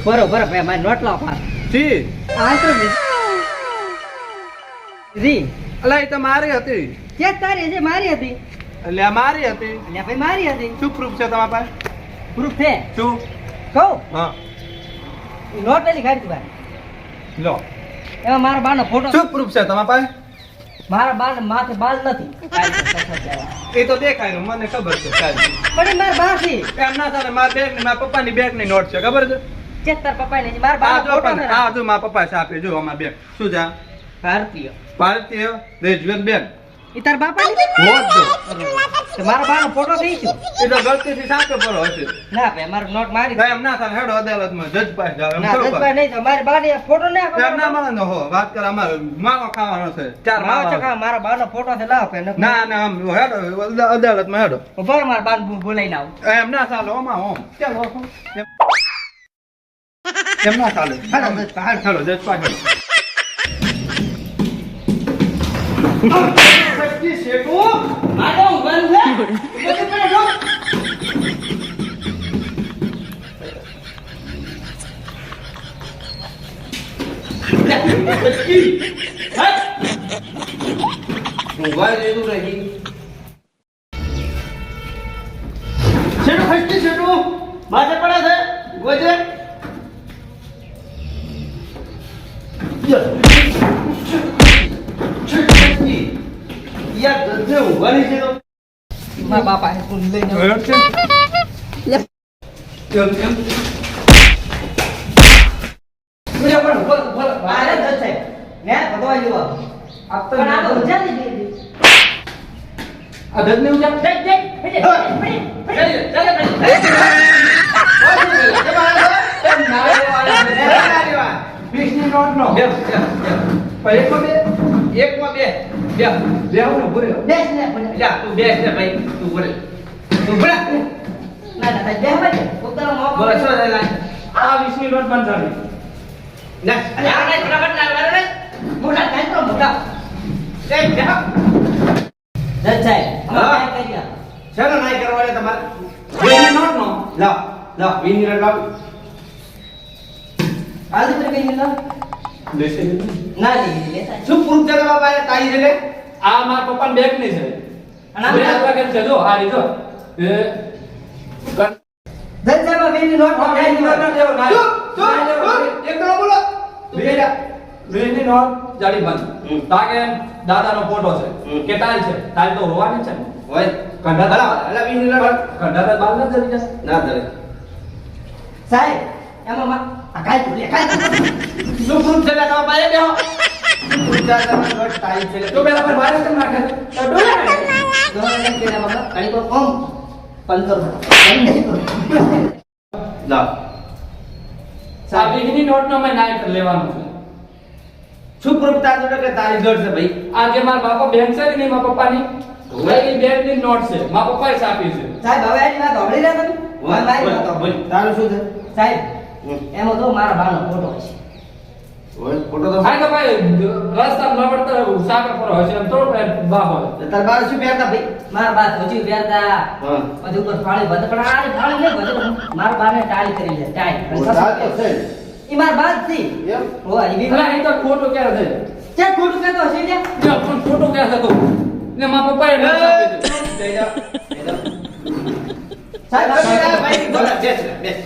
બરોબર ભાઈ મારી નોટ લાવ પાસ જી આ તો જી અલા એ તો મારી હતી કે તારી છે મારી હતી એટલે આ મારી હતી એટલે ભાઈ મારી હતી શું પ્રૂફ છે તમારા પાસે પ્રૂફ છે શું કહું હા નોટ એલી કાઢી ભાઈ લો એમાં મારા બાનો ફોટો શું પ્રૂફ છે તમારા પાસે મારા બાન માથે બાલ નથી એ તો દેખાય ને મને ખબર છે સાહેબ પણ એ મારા બા છે એમ ના થાય મારા બેગ ની મારા પપ્પાની બેગ ની નોટ છે ખબર છે ચેતર પપ્પા ને મારા આ બા જો ફોટો પણ આ જો મારા પપ્પા આપે જો અમારા બેગ શું છે ભારતીય ભારતીય રેજવેટ બેગ એ તાર બાપા ની હોત જો તો મારા બાનો ફોટો થઈ ગયો એ તો ગલતીથી સાચો પડો હશે ના ભાઈ મારો નોટ મારી ભાઈ એમ ના થાય હેડો અદાલતમાં જજ પાસે જાવ એમ ના ખરું જજભાઈ નહીં તો મારી બાને ફોટો ના આપો એમ ના મળે ને હો વાત કર અમારે માવો ખાવાનો છે ચાર માવો માવા ચકા મારા બાનો ફોટો છે લાવ કે ના ના આમ હેડો અદાલતમાં હેડો ઉપર મારા બાન બોલાઈને આવું એમ ના ચાલો ઓમાં ઓમ ચાલો એમ ના ચાલે હેડો જજ પાસે મારા બાપા એ ફોન લઈને શું પ્રૂફ છે તમારા પાસે તારી છે આ મારા પપ્પાની બેગ ની છે અને આ બેગ વગર છે જો આ રીતો એ વેની નોટ જાડી બંધ તાકે દાદાનો ફોટો છે કે તાલ છે તાલ તો હોવાની છે ને હોય કંડા અલા અલા વિની લડ કંડા તો બાલ ના જરી જશે ના દરે સાહેબ એમાં આ કાઈ તું લે કાઈ શું પ્રૂફ છે તમારા પાસે બેહો પૂજા તમારી નોટ તારી છે તો પેલા પર વાયરસ કેમ નાખે છે તો ડોલા દોને કેના મતલબ કણી કો કોમ 15 લા સાબિકની નોટ નો મેં નાઈટ લેવાનું છે શું પ્રૂફ તા જોડે કે તારી જોડ છે ભાઈ આ જે મારા બાપા બેંક છે ને મારા પપ્પાની એ બેંક ની નોટ છે મારા પપ્પાએ છાપી છે સાહેબ હવે આની વાત સાંભળી રહ્યા તમે હોય મારી વાત ભાઈ તારું શું છે સાહેબ એમાં તો મારા બાનો ફોટો છે હોય ફોટો તો આ તો ભાઈ રસ્તા લવડતા સાગર પર હશે એમ તો બા હોય તાર બાર શું પહેરતા ભાઈ મારા બા ધોતી પહેરતા હા પછી ઉપર ફાળી બધ પણ આ ફાળી નહીં બધ મારા બાને ટાળી કરી લે ટાળી આ તો છે ઈ માર બાદ થી એમ ઓ ઈ બી અલા એ તો ફોટો ક્યારે છે ચેક ખોટું કહેતો હશે લ્યા જો પણ ફોટો ક્યારે હતો ને મારા પપ્પાએ નોટ આપી છે લઈ જા સાહેબ ભાઈ ભાઈ બોલા બેસ બેસ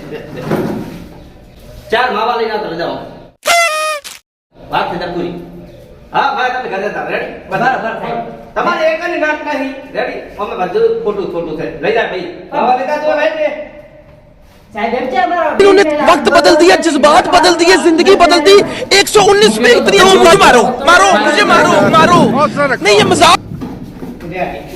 ચાર માવા લઈને આવતો જાઓ વાત થઈ પૂરી હા ભાઈ તમે ઘરે હતા રેડી બરાબર સાહેબ તમારે એકની નાટ નહીં રેડી અમે બધું ખોટું છે લઈ જા ભાઈ માવા લેતા તો ભાઈ ને સાહેબ એમ છે અમારો उन्होंने वक्त बदल दिया जज्बात बदल दिए जिंदगी बदल दी 119 पे इतनी मारो मारो मुझे मारो मारो नहीं ये मजाक